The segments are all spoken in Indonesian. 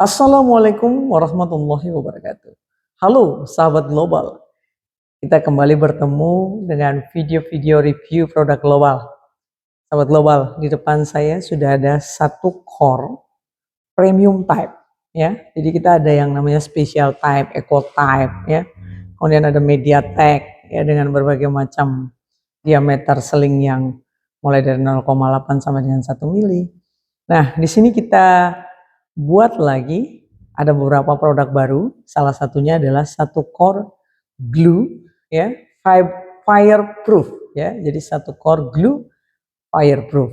Assalamualaikum warahmatullahi wabarakatuh. Halo sahabat global, kita kembali bertemu dengan video-video review produk global. Sahabat global, di depan saya sudah ada satu core premium type ya. Jadi kita ada yang namanya special type, eco type ya. Kemudian ada MediaTek ya dengan berbagai macam diameter seling yang mulai dari 0,8 sampai dengan 1 mili. Nah, di sini kita buat lagi ada beberapa produk baru. Salah satunya adalah satu core glue ya, fireproof ya. Jadi satu core glue fireproof.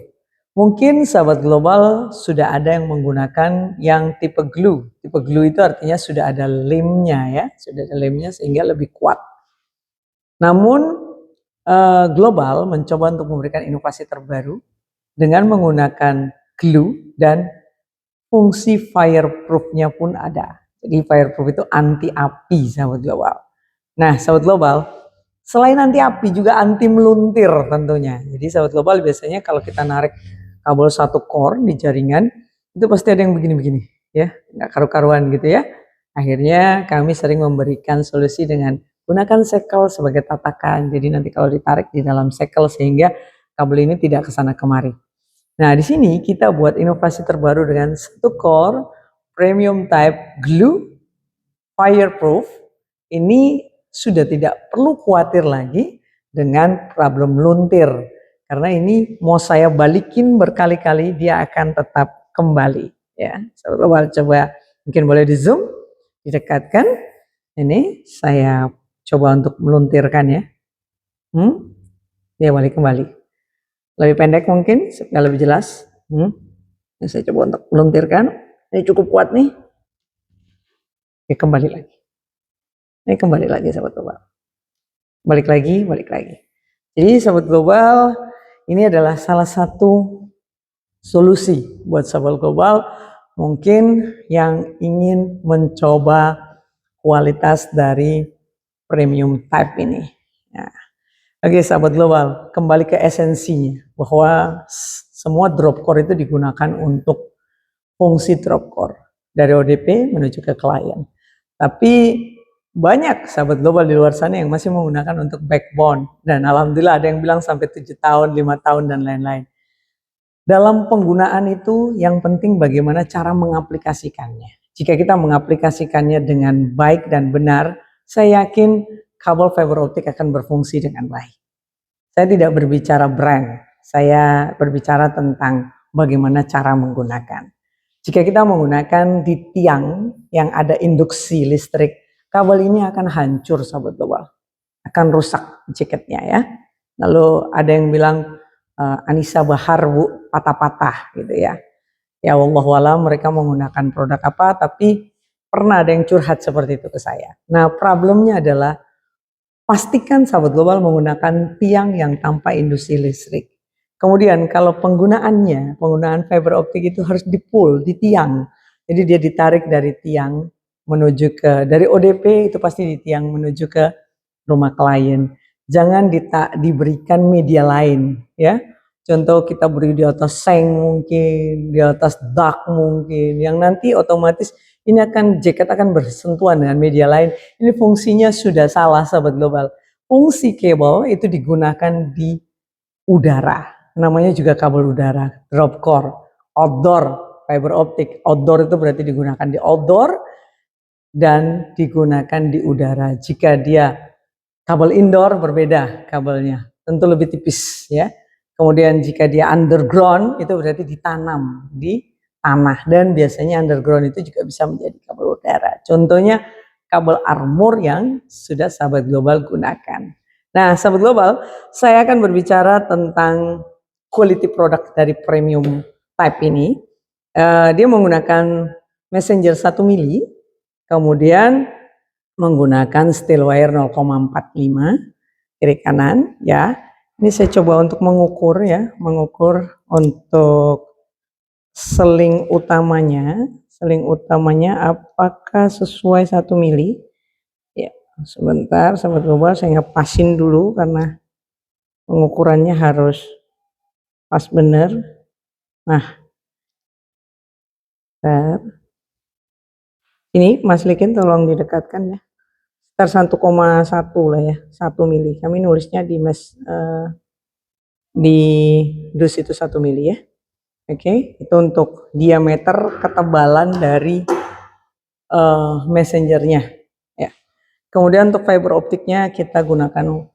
Mungkin sahabat global sudah ada yang menggunakan yang tipe glue. Tipe glue itu artinya sudah ada lemnya ya, sudah ada lemnya sehingga lebih kuat. Namun global mencoba untuk memberikan inovasi terbaru dengan menggunakan glue dan fungsi fireproof-nya pun ada. Jadi fireproof itu anti api sahabat global. Nah sahabat global, selain anti api juga anti meluntir tentunya. Jadi sahabat global biasanya kalau kita narik kabel satu core di jaringan itu pasti ada yang begini-begini ya, nggak karu-karuan gitu ya. Akhirnya kami sering memberikan solusi dengan gunakan sekel sebagai tatakan. Jadi nanti kalau ditarik di dalam sekel sehingga kabel ini tidak kesana kemari. Nah, di sini kita buat inovasi terbaru dengan satu core premium type glue fireproof. Ini sudah tidak perlu khawatir lagi dengan problem luntir. Karena ini mau saya balikin berkali-kali dia akan tetap kembali ya. Coba mungkin boleh di zoom, didekatkan. Ini saya coba untuk meluntirkan ya. Dia balik kembali. Lebih pendek mungkin supaya lebih jelas. Ini saya coba untuk meluntirkan. Ini cukup kuat nih. Oke, kembali lagi. Ini kembali lagi sahabat global. Balik lagi. Jadi sahabat global, ini adalah salah satu solusi buat sahabat global mungkin yang ingin mencoba kualitas dari premium type ini. Nah, oke sahabat global, kembali ke esensinya bahwa semua drop core itu digunakan untuk fungsi drop core dari ODP menuju ke klien. Tapi banyak sahabat global di luar sana yang masih menggunakan untuk backbone dan alhamdulillah ada yang bilang sampai 7 tahun, 5 tahun dan lain-lain. Dalam penggunaan itu yang penting bagaimana cara mengaplikasikannya. Jika kita mengaplikasikannya dengan baik dan benar, saya yakin kabel fiber optik akan berfungsi dengan baik. Saya tidak berbicara brand, saya berbicara tentang bagaimana cara menggunakan. Jika kita menggunakan di tiang yang ada induksi listrik, kabel ini akan hancur sahabat global, akan rusak jaketnya ya. Lalu ada yang bilang Anissa Bahar bu patah-patah gitu ya. Ya wallahualam mereka menggunakan produk apa, tapi pernah ada yang curhat seperti itu ke saya. Nah problemnya adalah pastikan sahabat global menggunakan tiang yang tanpa induksi listrik. Kemudian kalau penggunaan fiber optik itu harus di-pull, di tiang. Jadi dia ditarik dari tiang menuju ke, dari ODP itu pasti di tiang menuju ke rumah klien. Jangan diberikan media lain ya. Contoh kita beri di atas seng mungkin, di atas dak mungkin, yang nanti otomatis ini jaket akan bersentuhan dengan media lain. Ini fungsinya sudah salah sahabat global. Fungsi kabel itu digunakan di udara. Namanya juga kabel udara, drop core, outdoor, fiber optik. Outdoor itu berarti digunakan di outdoor dan digunakan di udara. Jika dia kabel indoor berbeda kabelnya, tentu lebih tipis ya. Kemudian jika dia underground itu berarti ditanam di tanah dan biasanya underground itu juga bisa menjadi kabel udara. Contohnya kabel armor yang sudah sahabat global gunakan. Nah sahabat global, saya akan berbicara tentang quality product dari premium type ini. Dia menggunakan messenger 1 mili, kemudian menggunakan steel wire 0,45 kiri kanan ya. Ini saya coba untuk mengukur ya, mengukur untuk seling utamanya apakah sesuai 1 mili. Ya, sebentar sahabat global saya ngepasin dulu karena pengukurannya harus pas benar. Nah, Ini Mas Likin tolong didekatkan ya. Sekitar 1,1 lah ya, 1 mili. Kami nulisnya di di dus itu 1 mili ya. Oke, itu untuk diameter ketebalan dari messengernya ya. Kemudian untuk fiber optiknya kita gunakan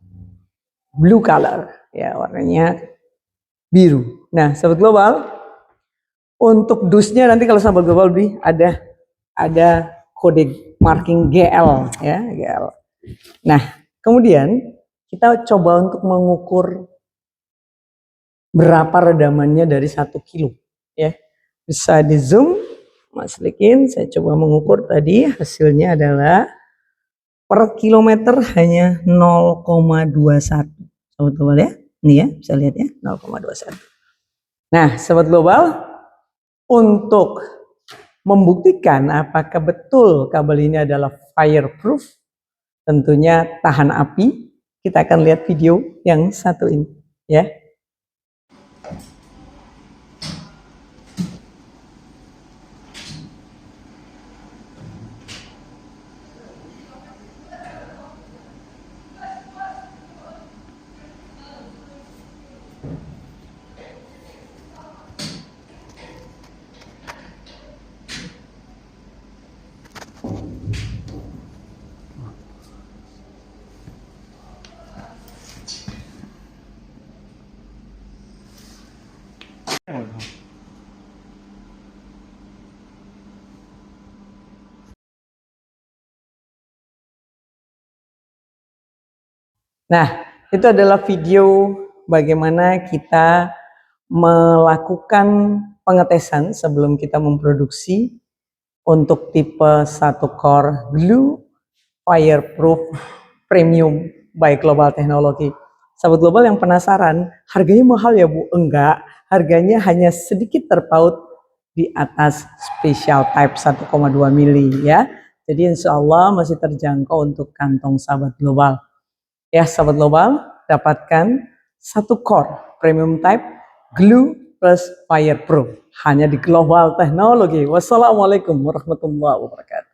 blue color ya, warnanya biru. Nah, sahabat global, untuk dusnya nanti kalau sahabat global beli ada kode marking GL ya, GL. Nah, kemudian kita coba untuk mengukur berapa redamannya dari 1 kilo ya. Bisa di zoom Mas Likin, saya coba mengukur tadi hasilnya adalah per kilometer hanya 0,21 sahabat global ya. Ini ya, bisa lihat ya, 0,21. Nah, sahabat global, untuk membuktikan apakah betul kabel ini adalah fireproof, tentunya tahan api, kita akan lihat video yang satu ini ya. Nah, itu adalah video bagaimana kita melakukan pengetesan sebelum kita memproduksi untuk tipe 1 core blue fireproof premium by Global Technology. Sahabat global yang penasaran, harganya mahal ya Bu? Enggak, harganya hanya sedikit terpaut di atas special type 1,2 mili ya. Jadi insya Allah masih terjangkau untuk kantong sahabat global. Ya sahabat global, dapatkan 1 core premium type glue plus fireproof hanya di Global Technology. Wassalamualaikum warahmatullahi wabarakatuh.